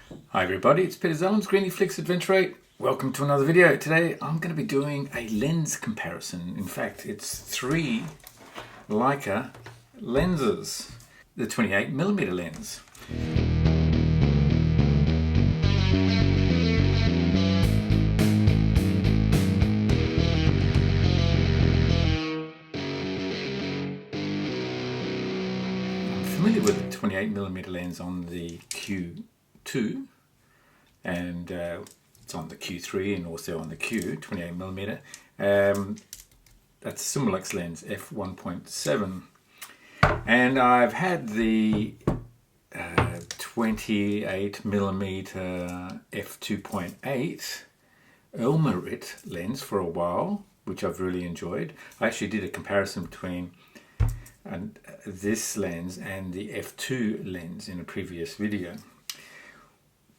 Hi everybody, it's Peter Zellum's Griniflix Adventure 8. Welcome to another video. Today I'm going to be doing a lens comparison. In fact, it's 3 Leica lenses. The 28mm lens. I'm familiar with the 28mm lens on the Q2. And it's on the Q3 and also on the Q, 28mm. That's Summilux lens f1.7. And I've had the 28mm f2.8 Elmarit lens for a while, which I've really enjoyed. I actually did a comparison between this lens and the f2 lens in a previous video.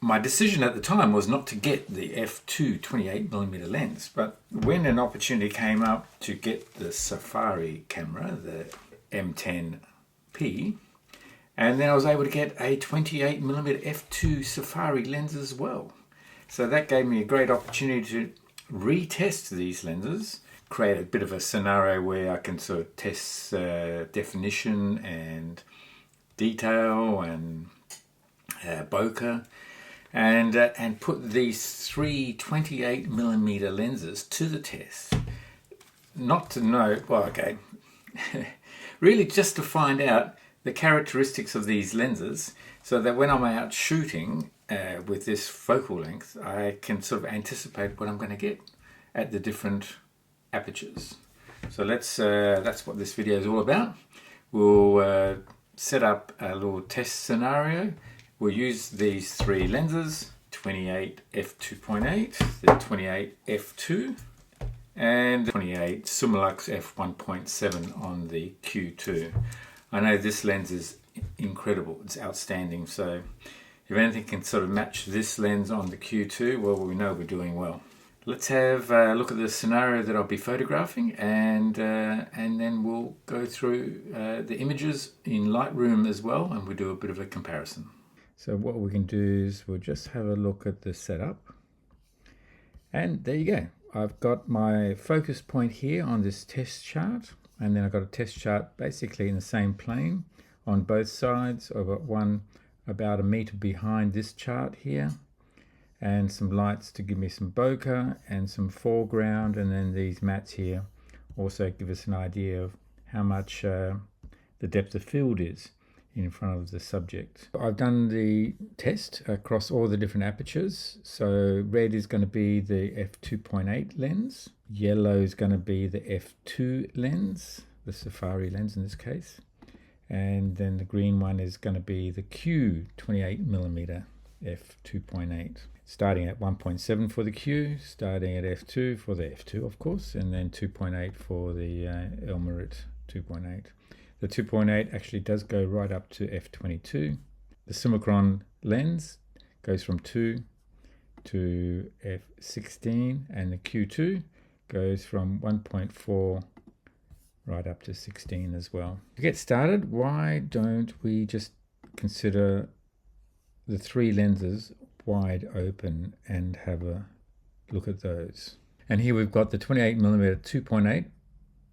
My decision at the time was not to get the f2 28mm lens, but when an opportunity came up to get the Safari camera, the M10P, and then I was able to get a 28mm f2 Safari lens as well. So that gave me a great opportunity to retest these lenses, create a bit of a scenario where I can sort of test definition and detail and bokeh. And put these 3 28mm lenses to the test. Not to know, well, okay, really just to find out the characteristics of these lenses so that when I'm out shooting with this focal length, I can sort of anticipate what I'm going to get at the different apertures. So that's what this video is all about. We'll set up a little test scenario. We'll use these 3 lenses, 28 f2.8, the 28 f2, and 28 Summilux f1.7 on the Q2. I know this lens is incredible, it's outstanding, so if anything can sort of match this lens on the Q2, well, we know we're doing well. Let's have a look at the scenario that I'll be photographing, and then we'll go through the images in Lightroom as well, and we'll do a bit of a comparison. So what we can do is we'll just have a look at the setup. And there you go. I've got my focus point here on this test chart. And then I've got a test chart basically in the same plane on both sides. I've got one about 1 meter behind this chart here. And some lights to give me some bokeh and some foreground. And then these mats here also give us an idea of how much the depth of field is in front of the subject. I've done the test across all the different apertures. So red is going to be the f2.8 lens, yellow is going to be the f2 lens, the Safari lens in this case, and then the green one is going to be the Q 28mm f2.8. Starting at 1.7 for the Q, starting at f2 for the f2 of course, and then 2.8 for the Elmarit 2.8. The 2.8 actually does go right up to f22. The Summicron lens goes from 2 to f16, and the Q2 goes from 1.4 right up to 16 as well. To get started, why don't we just consider the 3 lenses wide open and have a look at those. And here we've got the 28mm 2.8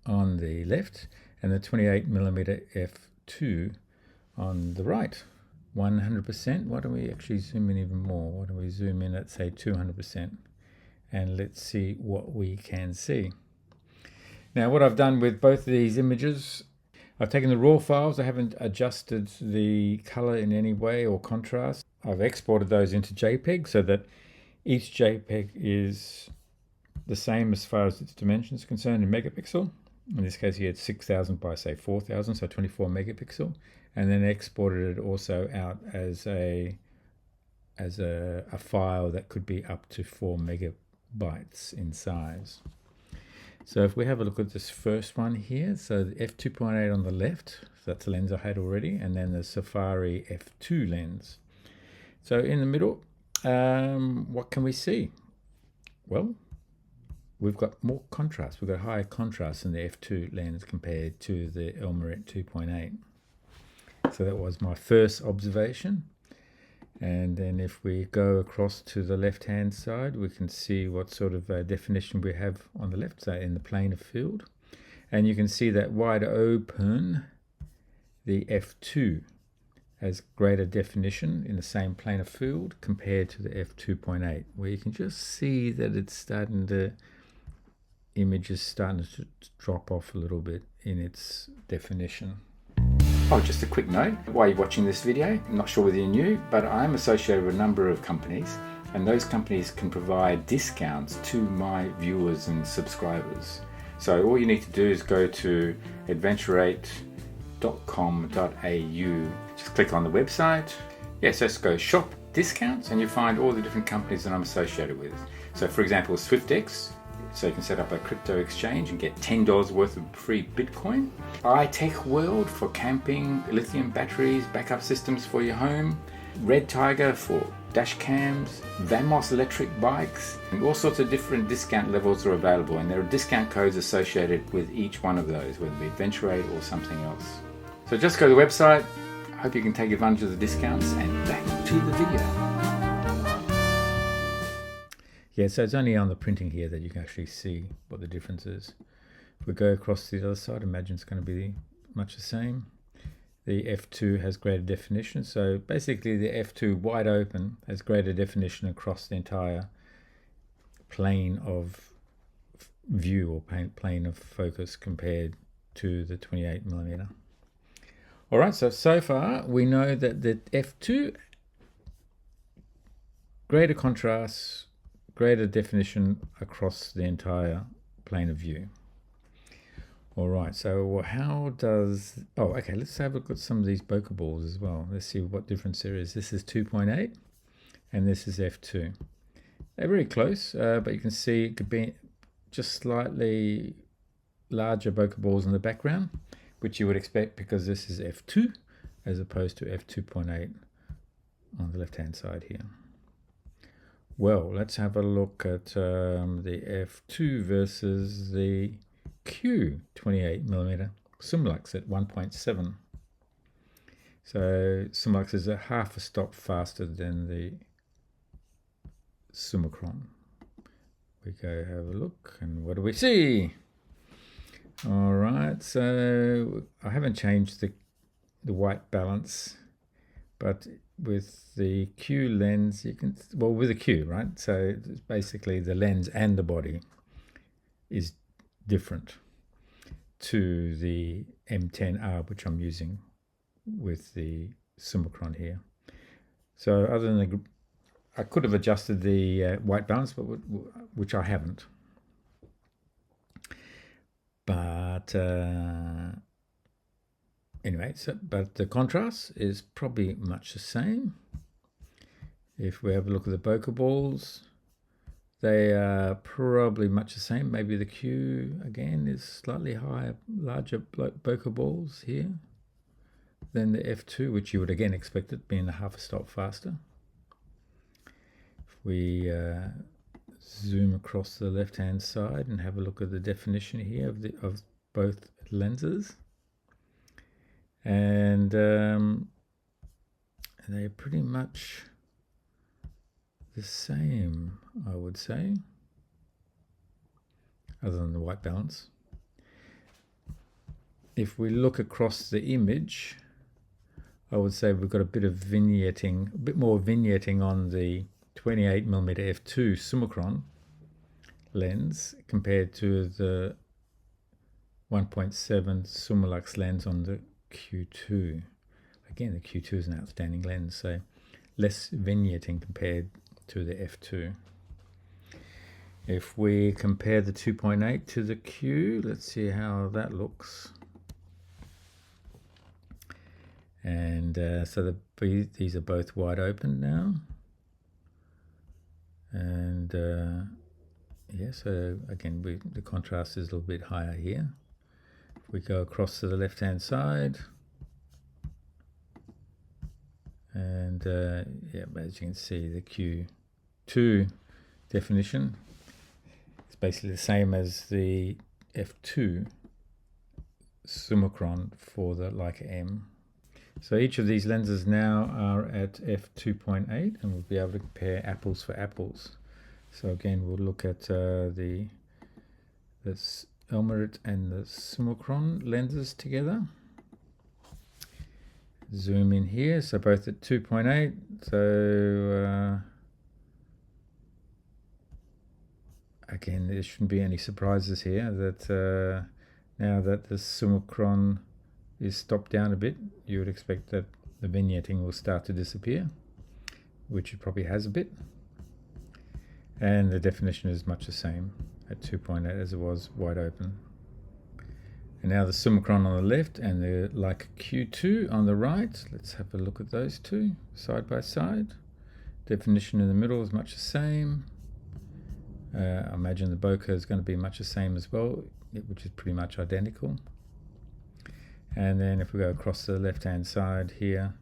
on the left, and the 28mm f2 on the right. 100%. Why don't we actually zoom in even more? Why don't we zoom in at say 200%, and let's see what we can see. Now what I've done with both of these images, I've taken the raw files. I haven't adjusted the color in any way or contrast. I've exported those into JPEG so that each JPEG is the same as far as its dimensions are concerned in megapixel. In this case here it's 6000 by say 4000, so 24 megapixel, and then exported it also out as a file that could be up to 4 megabytes in size. So if we have a look at this first one here, so the f2.8 on the left, so that's the lens I had already, and then the Safari f2 lens. So in the middle, what can we see? Well, we've got more contrast. We've got higher contrast in the f2 lens compared to the Elmarit 2.8. So that was my first observation. And then if we go across to the left hand side, we can see what sort of definition we have on the left side in the plane of field. And you can see that wide open, the f2 has greater definition in the same plane of field compared to the f2.8, where you can just see that it's starting to, image is starting to drop off a little bit in its definition. Oh, just a quick note, while you're watching this video, I'm not sure whether you knew, but I'm associated with a number of companies, and those companies can provide discounts to my viewers and subscribers. So all you need to do is go to adventurate.com.au, just click on the website. Yes, just go shop discounts and you find all the different companies that I'm associated with. So for example, SwiftX, so you can set up a crypto exchange and get $10 worth of free Bitcoin. iTech World for camping, lithium batteries, backup systems for your home. Red Tiger for dash cams, Vamos electric bikes, and all sorts of different discount levels are available, and there are discount codes associated with each one of those, whether it be Adventurate or something else. So just go to the website. I hope you can take advantage of the discounts, and back to the video. Yeah, so it's only on the printing here that you can actually see what the difference is. If we go across to the other side, imagine it's going to be much the same. The f2 has greater definition, so basically the f2 wide open has greater definition across the entire plane of view or plane of focus compared to the 28mm. All right, so far we know that the f2, greater contrast, greater definition across the entire plane of view. All right, so how does, oh, okay, let's have a look at some of these bokeh balls as well. Let's see what difference there is. This is 2.8 and this is f2. They're very close, but you can see it could be just slightly larger bokeh balls in the background, which you would expect because this is f2 as opposed to f2.8 on the left-hand side here. Well, let's have a look at the f2 versus the Q 28mm Summilux at 1.7. So Summilux is a half a stop faster than the Summicron. We go have a look, and what do we see? All right, so I haven't changed the white balance, but with the Q lens, you can, well, with the Q, right? So it's basically the lens and the body is different to the M10R, which I'm using with the Summicron here. So other than the, I could have adjusted the white balance, but which I haven't. But anyway, but the contrast is probably much the same. If we have a look at the bokeh balls, they are probably much the same. Maybe the Q again is slightly higher, larger bokeh balls here than the f2, which you would again expect it being a half a stop faster. If we zoom across the left hand side and have a look at the definition here of both lenses, and they're pretty much the same, I would say, other than the white balance. If we look across the image, I would say we've got a bit of vignetting, a bit more vignetting on the 28mm f2 Summicron lens compared to the 1.7 Summilux lens on the Q2. Again, the Q2 is an outstanding lens, so less vignetting compared to the f2. If we compare the 2.8 to the Q, let's see how that looks. And so these are both wide open now. And yeah, so again, the contrast is a little bit higher here. If we go across to the left hand side, and yeah, as you can see, the Q2 definition is basically the same as the f2 Summicron for the Leica M. So each of these lenses now are at f2.8, and we'll be able to compare apples for apples. So again, we'll look at the Elmarit and the Summicron lenses together. Zoom in here, so both at 2.8. So again, there shouldn't be any surprises here that now that the Summicron is stopped down a bit, you would expect that the vignetting will start to disappear, which it probably has a bit. And the definition is much the same at 2.8 as it was wide open. And now the Summicron on the left and the Leica Q2 on the right. Let's have a look at those two side by side. Definition in the middle is much the same. I imagine the bokeh is going to be much the same as well, which is pretty much identical. And then if we go across to the left hand side here,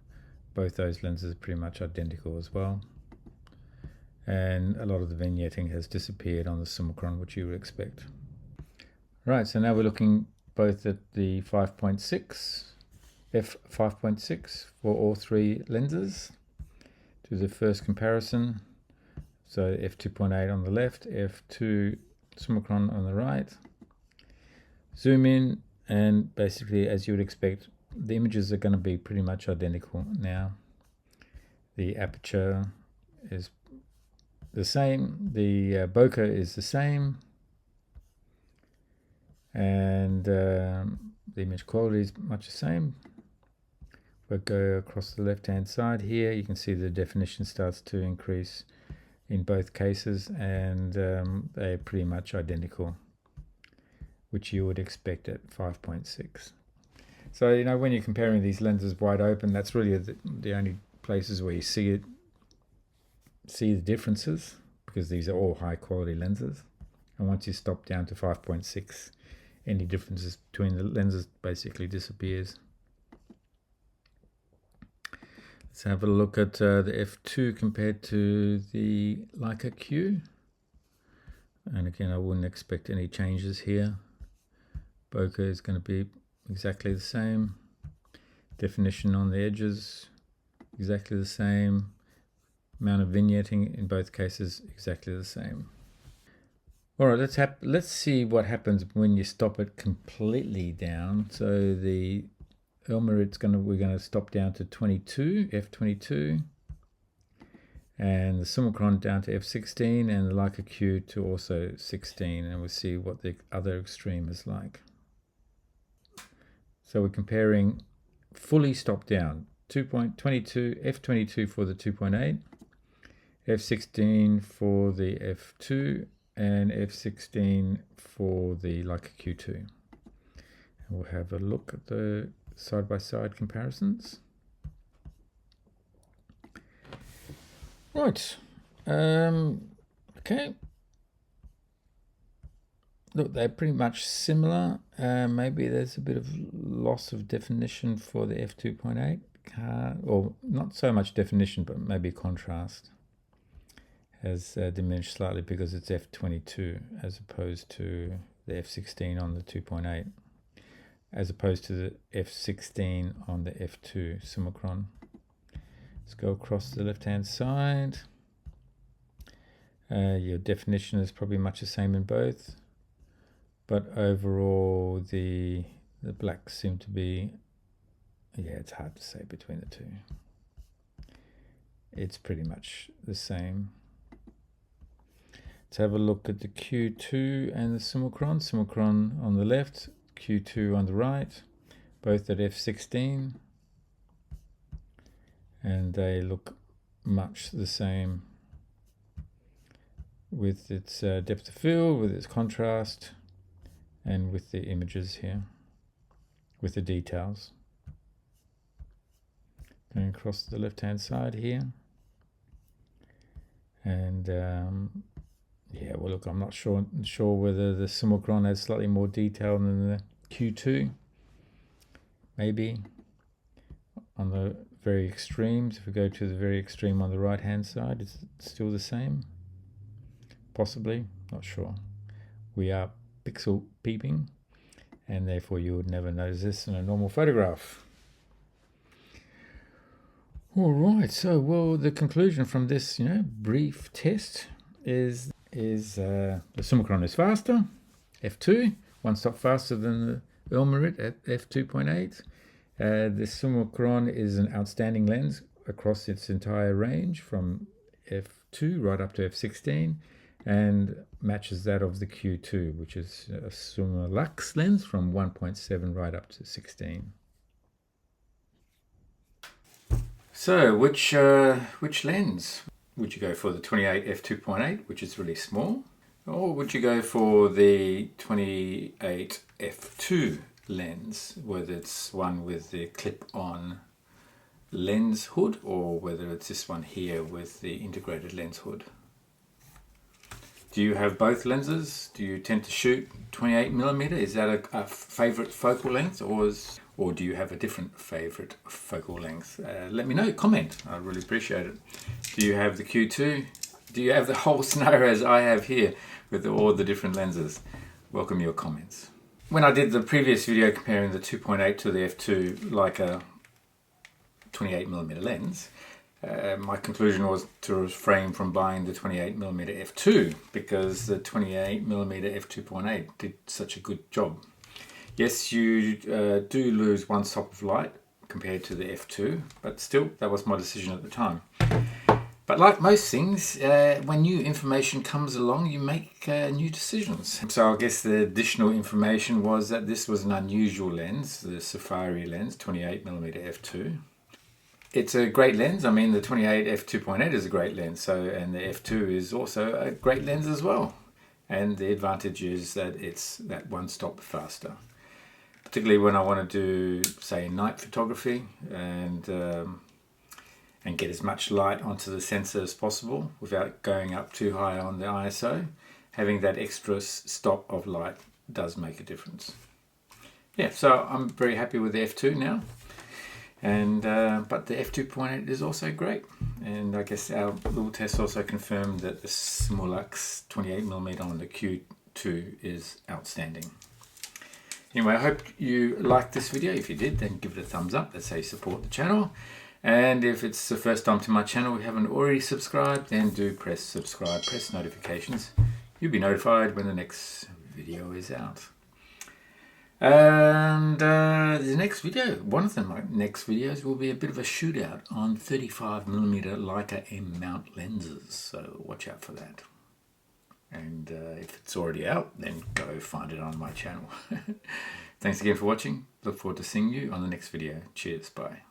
both those lenses are pretty much identical as well. And a lot of the vignetting has disappeared on the Summicron, which you would expect. Right, so now we're looking both at the 5.6, f5.6 for all three lenses. Do the first comparison. So f2.8 on the left, f2 Summicron on the right. Zoom in, and basically, as you would expect, the images are going to be pretty much identical now. The aperture is the same, the bokeh is the same, and the image quality is much the same. If I go across the left hand side here, you can see the definition starts to increase in both cases, and they're pretty much identical, which you would expect at 5.6. So, you know, when you're comparing these lenses wide open, that's really the only places where you see the differences, because these are all high quality lenses. And once you stop down to 5.6, any differences between the lenses basically disappears. Let's have a look at the f2 compared to the Leica Q. And again, I wouldn't expect any changes here. Bokeh is going to be exactly the same. Definition on the edges, exactly the same. Amount of vignetting in both cases, exactly the same. All right, let's see what happens when you stop it completely down. So the Elmarit's we're going to stop down to 22, f22, and the Summicron down to f16, and the Leica Q to also 16, and we'll see what the other extreme is like. So we're comparing fully stopped down, 2.22, f22 for the 2.8, f16 for the f2, and f16 for the Leica Q2. And we'll have a look at the side-by-side comparisons. Right. Okay. Look, they're pretty much similar. Maybe there's a bit of loss of definition for the f2.8, or not so much definition, but maybe contrast has diminished slightly because it's f22 as opposed to the f16 on the 2.8, as opposed to the f16 on the f2 Summicron. Let's go across the left-hand side. Your definition is probably much the same in both, but overall the blacks seem to be, yeah, it's hard to say between the two. It's pretty much the same. Let's have a look at the Q2 and the Summicron. Summicron on the left, Q2 on the right, both at f16, and they look much the same with its depth of field, with its contrast, and with the images here, with the details. Going across the left hand side here, and yeah, well, look, I'm not sure whether the Summicron has slightly more detail than the Q2. Maybe on the very extremes. If we go to the very extreme on the right hand side, it's still the same. Possibly, not sure. We are pixel peeping, and therefore you would never notice this in a normal photograph. All right, so well, the conclusion from this, brief test is the Summicron is faster, f2, one stop faster than the Elmarit at f2.8. The Summicron is an outstanding lens across its entire range from f2 right up to f16, and matches that of the Q2, which is a Summilux lens from 1.7 right up to 16. So, which lens would you go for? The 28 f2.8, which is really small, or would you go for the 28 f2 lens, whether it's one with the clip-on lens hood, or whether it's this one here with the integrated lens hood? Do you have both lenses? Do you tend to shoot 28mm? Is that a favorite focal length, or do you have a different favorite focal length? Let me know, comment. I really appreciate it. Do you have the Q2? Do you have the whole scenario as I have here with all the different lenses? Welcome your comments. When I did the previous video comparing the 2.8 to the f2 Leica 28mm lens, my conclusion was to refrain from buying the 28mm f2 because the 28mm f2.8 did such a good job. Yes, you do lose one stop of light compared to the f2, but still, that was my decision at the time. But like most things, when new information comes along, you make new decisions. So I guess the additional information was that this was an unusual lens, the Safari lens, 28mm f2. It's a great lens. I mean, the 28 f2.8 is a great lens, and the f2 is also a great lens as well. And the advantage is that it's that one stop faster. Particularly when I want to do, say, night photography and get as much light onto the sensor as possible without going up too high on the ISO. Having that extra stop of light does make a difference. Yeah, so I'm very happy with the f2 now. And but the f2.8 is also great, and I guess our little test also confirmed that the Summilux 28mm on the Q2 is outstanding. Anyway, I hope you liked this video. If you did, then give it a thumbs up. That's how you support the channel. And if it's the first time to my channel, you haven't already subscribed, then do press subscribe, press notifications. You'll be notified when the next video is out. And the next video, one of my next videos will be a bit of a shootout on 35mm Leica M mount lenses. So watch out for that. And if it's already out, then go find it on my channel. Thanks again for watching. Look forward to seeing you on the next video. Cheers. Bye.